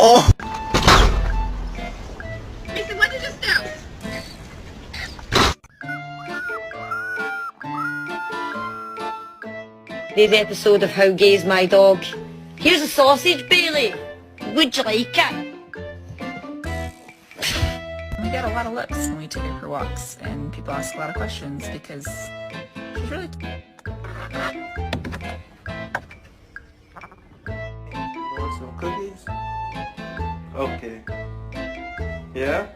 Oh! Mason, what did you just do? This episode of How Gay's My Dog. Here's a sausage, Bailey. Would you like it? We get a lot of looks when we take her for walks, and people ask a lot of questions because she's really... Want some cookies? Okay. Yeah?